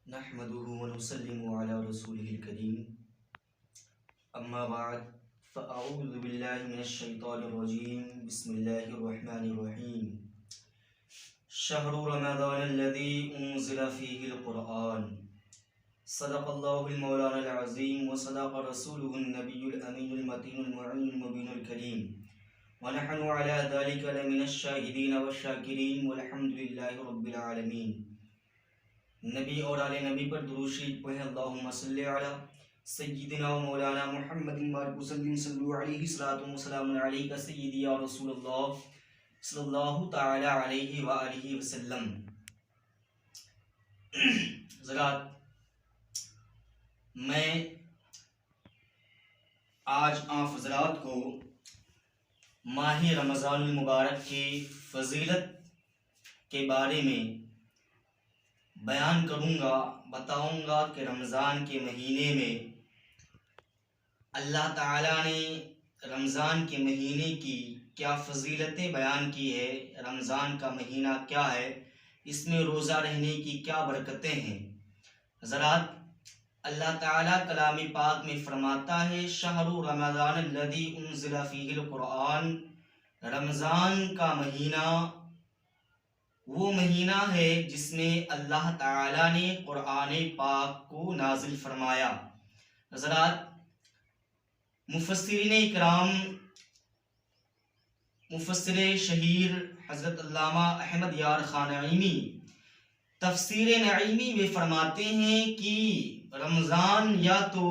نحمده ونسلم على رسوله الكريم اما بعد فاعوذ بالله من الشيطان الرجيم بسم الله الرحمن الرحيم شهر رمضان الذي انزل فيه القرآن صدق الله المولانا العظيم وصدق رسوله النبي الامين المتين المعين المبين الكريم ونحن على ذلك لمن الشاهدين والشاكرين والحمد لله رب العالمين۔ نبی اور آل نبی پر درود شریف پڑھیں۔ اللہم صلی علی سیدنا و مولانا محمد بارک وسلم صلو علیہ الصلوۃ والسلام علیک سیدی یا رسول اللہ صلی اللہ تعالی علیہ وآلہ وسلم۔ حضرات، میں آج آپ حضرات کو ماہ رمضان المبارک کی فضیلت کے بارے میں بیان کروں گا، بتاؤں گا کہ رمضان کے مہینے میں اللہ تعالیٰ نے رمضان کے مہینے کی کیا فضیلتیں بیان کی ہے، رمضان کا مہینہ کیا ہے، اس میں روزہ رہنے کی کیا برکتیں ہیں۔ حضرات، اللہ تعالیٰ کلام پاک میں فرماتا ہے شہر رمضان الذی انزل فیہ القرآن، رمضان کا مہینہ وہ مہینہ ہے جس میں اللہ تعالیٰ نے قرآن پاک کو نازل فرمایا۔ حضرات، مفسرین اکرام، مفسر شہیر حضرت علامہ احمد یار خان نعیمی تفسیر نعیمی میں فرماتے ہیں کہ رمضان یا تو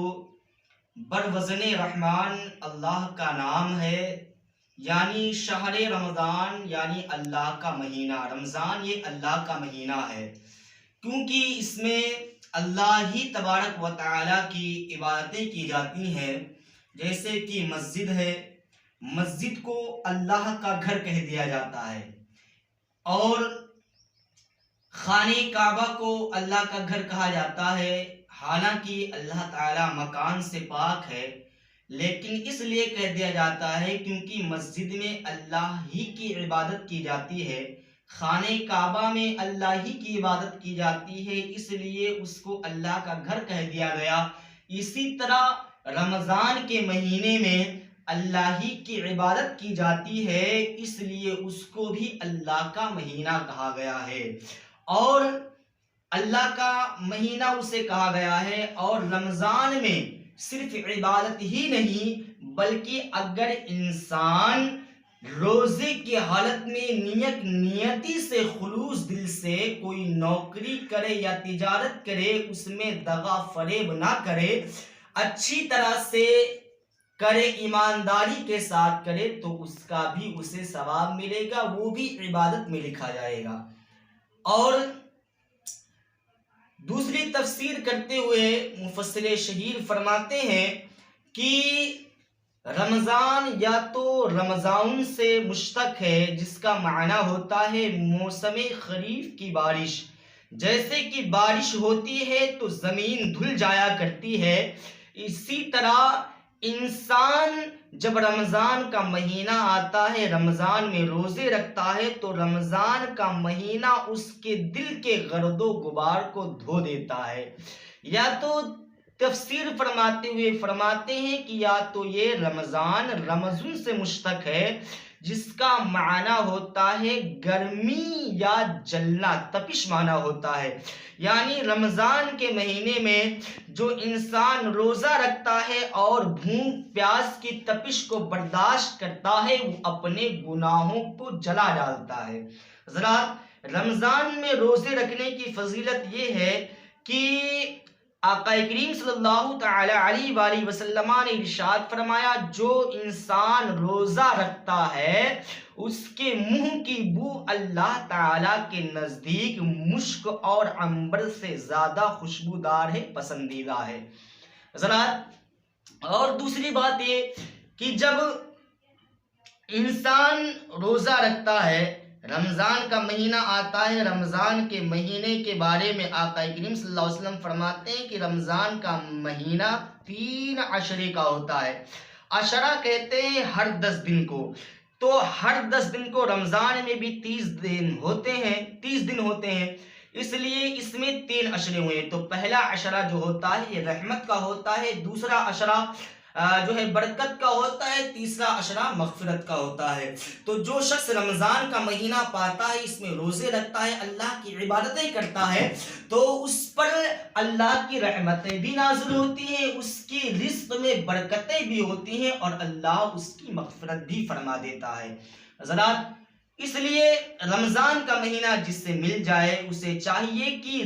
بروزن رحمان اللہ کا نام ہے، یعنی شہر رمضان یعنی اللہ کا مہینہ، رمضان یہ اللہ کا مہینہ ہے، کیونکہ اس میں اللہ ہی تبارک و تعالیٰ کی عبادتیں کی جاتی ہیں۔ جیسے کہ مسجد ہے، مسجد کو اللہ کا گھر کہہ دیا جاتا ہے، اور خانہ کعبہ کو اللہ کا گھر کہا جاتا ہے، حالانکہ اللہ تعالیٰ مکان سے پاک ہے، لیکن اس لیے کہہ دیا جاتا ہے کیونکہ مسجد میں اللہ ہی کی عبادت کی جاتی ہے، خانہ کعبہ میں اللہ ہی کی عبادت کی جاتی ہے، اس لیے اس کو اللہ کا گھر کہہ دیا گیا۔ اسی طرح رمضان کے مہینے میں اللہ ہی کی عبادت کی جاتی ہے، اس لیے اس کو بھی اللہ کا مہینہ کہا گیا ہے، اور اللہ کا مہینہ اسے کہا گیا ہے۔ اور رمضان میں صرف عبادت ہی نہیں، بلکہ اگر انسان روزے کی حالت میں نیتی سے خلوص دل سے کوئی نوکری کرے یا تجارت کرے، اس میں دغا فریب نہ کرے، اچھی طرح سے کرے، ایمانداری کے ساتھ کرے، تو اس کا بھی اسے ثواب ملے گا، وہ بھی عبادت میں لکھا جائے گا۔ اور دوسری تفسیر کرتے ہوئے مفسر شہیر فرماتے ہیں کہ رمضان یا تو رمضان سے مشتق ہے، جس کا معنی ہوتا ہے موسم خریف کی بارش۔ جیسے کہ بارش ہوتی ہے تو زمین دھل جایا کرتی ہے، اسی طرح انسان جب رمضان کا مہینہ آتا ہے، رمضان میں روزے رکھتا ہے، تو رمضان کا مہینہ اس کے دل کے گرد و غبار کو دھو دیتا ہے۔ یا تو تفسیر فرماتے ہوئے فرماتے ہیں کہ یا تو یہ رمضان رمضان سے مشتق ہے، جس کا معنی ہوتا ہے گرمی یا جلنا، تپش معنی ہوتا ہے، یعنی رمضان کے مہینے میں جو انسان روزہ رکھتا ہے اور بھوک پیاس کی تپش کو برداشت کرتا ہے، وہ اپنے گناہوں کو جلا ڈالتا ہے۔ حضرات، رمضان میں روزے رکھنے کی فضیلت یہ ہے کہ آقا کریم صلی اللہ تعالی علیہ وآلہ وسلم نے ارشاد فرمایا جو انسان روزہ رکھتا ہے اس کے منہ کی بو اللہ تعالی کے نزدیک مشک اور عنبر سے زیادہ خوشبودار ہے، پسندیدہ ہے۔ حضرات، اور دوسری بات یہ کہ جب انسان روزہ رکھتا ہے، رمضان کا مہینہ آتا ہے، رمضان کے مہینے کے بارے میں آقا کریم صلی اللہ علیہ وسلم فرماتے ہیں کہ رمضان کا مہینہ 3 عشرے کا ہوتا ہے۔ عشرہ کہتے ہیں ہر 10 دن کو، تو ہر 10 دن کو رمضان میں بھی 30 دن ہوتے ہیں، اس لیے اس میں 3 عشرے ہوئے. تو پہلا عشرہ جو ہوتا ہے یہ رحمت کا ہوتا ہے، دوسرا عشرہ جو ہے برکت کا ہوتا ہے، تیسرا عشرہ مغفرت کا ہوتا ہے. تو جو شخص رمضان کا مہینہ پاتا ہے، اس میں روزے رکھتا ہے، اللہ کی عبادتیں کرتا ہے، تو اس پر اللہ کی رحمتیں بھی نازل ہوتی ہیں، اس کی رزق میں برکتیں بھی ہوتی ہیں، اور اللہ اس کی مغفرت بھی فرما دیتا ہے. حضرات، اس لیے رمضان کا مہینہ جس سے مل جائے اسے چاہیے کہ